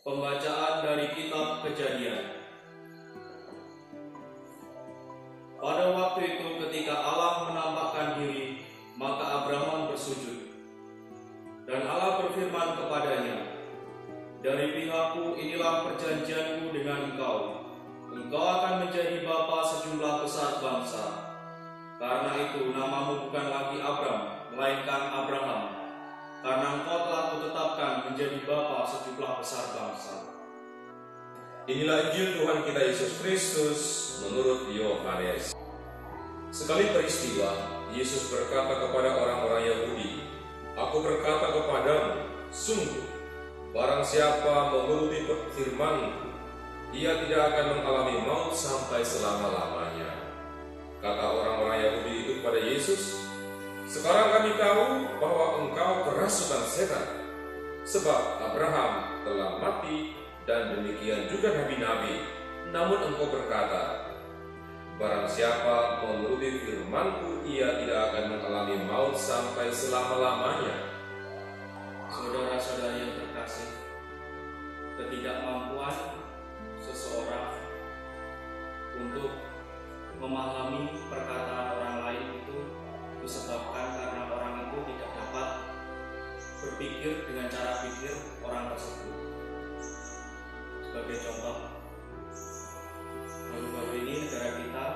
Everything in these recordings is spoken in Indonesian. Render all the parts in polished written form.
Pembacaan dari Kitab Kejadian. Pada waktu itu ketika Allah menampakkan diri, maka Abraham bersujud. Dan Allah berfirman kepadanya, "Dari pihakku inilah perjanjianku dengan engkau. Engkau akan menjadi bapa sejumlah besar bangsa. Karena itu namamu bukan lagi Abram, melainkan Abraham. Karena engkau telah kutetapkan menjadi bapa sejumlah besar bangsa." Inilah Injil Tuhan kita Yesus Kristus menurut Yohanes. Sekali peristiwa, Yesus berkata kepada orang-orang Yahudi, "Aku berkata kepadamu, sungguh, barang siapa menuruti firman-Ku, ia tidak akan mengalami maut sampai selama-lamanya." Kata orang-orang Yahudi itu kepada Yesus, "Sekarang kami tahu bahwa engkau kerasukan setan, sebab Abraham telah mati dan demikian juga nabi-nabi. Namun engkau berkata, barang siapa menuruti firman-Ku, ia tidak akan mengalami maut sampai selama-lamanya." Saudara-saudari yang terkasih, ketidakmampuan seseorang untuk memahami perkataan orang lain itu disebabkan karena orang itu tidak dapat berpikir dengan cara pikir orang tersebut. Sebagai contoh, baru-baru ini negara kita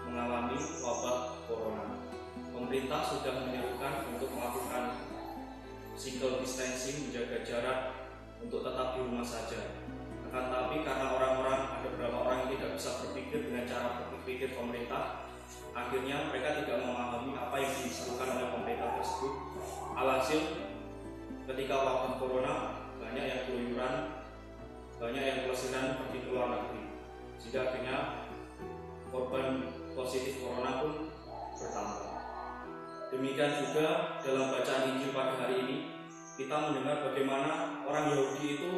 mengalami wabah corona. Pemerintah sudah menyerukan untuk melakukan physical distancing, menjaga jarak untuk tetap di rumah saja. Akan tapi karena ada beberapa orang yang tidak bisa berpikir dengan cara berpikir pemerintah, akhirnya mereka tidak memahami apa yang diserukan oleh pemerintah tersebut. Alhasil, ketika wabah corona, banyak yang keluyuran, banyak yang pelesiran pergi ke luar negeri, sehingga akhirnya korban positif corona pun bertambah. Demikian juga dalam bacaan Injil pada hari ini, kita mendengar bagaimana orang Yahudi itu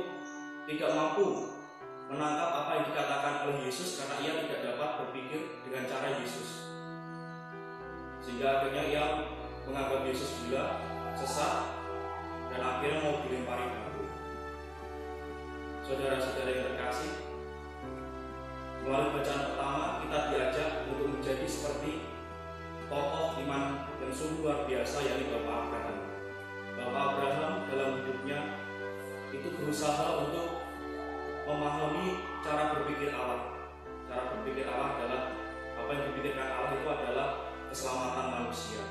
tidak mampu menangkap apa yang dikatakan oleh Yesus karena ia tidak dapat berpikir dengan cara Yesus, sehingga akhirnya ia menganggap Yesus gila, sesat, dan akhirnya mau dilempari batu. Saudara-saudara yang terkasih, melalui bacaan pertama kita diajak untuk menjadi seperti tokoh iman yang sungguh luar biasa, yaitu Bapak Abraham. Bapak Abraham dalam hidupnya itu berusaha untuk memahami cara berpikir Allah. Cara berpikir Allah adalah, apa yang dipikirkan Allah itu adalah keselamatan manusia.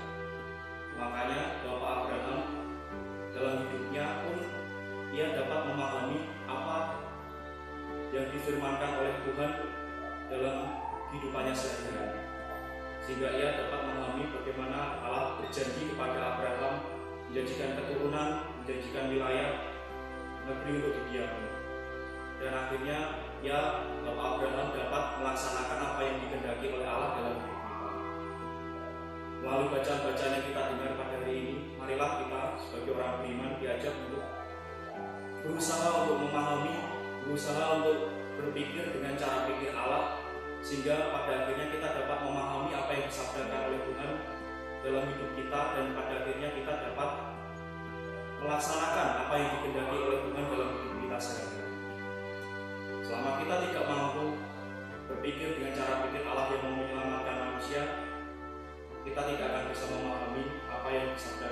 Makanya Bapak Abraham dalam hidupnya pun ia dapat memahami apa yang difirmankan oleh Tuhan dalam kehidupannya sehari-hari, sehingga ia dapat memahami bagaimana Allah berjanji kepada Abraham menjanjikan keturunan, menjanjikan wilayah, negeri untuk didiami. Dan akhirnya Bapak Abraham dapat melaksanakan apa yang dikehendaki oleh Allah dalam hidup kita. Melalui bacaan-bacaan yang kita dengar pada hari ini, marilah kita sebagai orang beriman diajak untuk berusaha untuk memahami, berusaha untuk berpikir dengan cara pikir Allah, sehingga pada akhirnya kita dapat memahami apa yang disabdakan oleh Tuhan dalam hidup kita, dan pada akhirnya kita dapat melaksanakan apa yang dikehendaki oleh Tuhan dalam hidup kita sehari-hari. Selama kita tidak mampu berpikir dengan cara pikir Allah yang mau menyelamatkan manusia, kita tidak akan bisa memahami apa yang disabdakan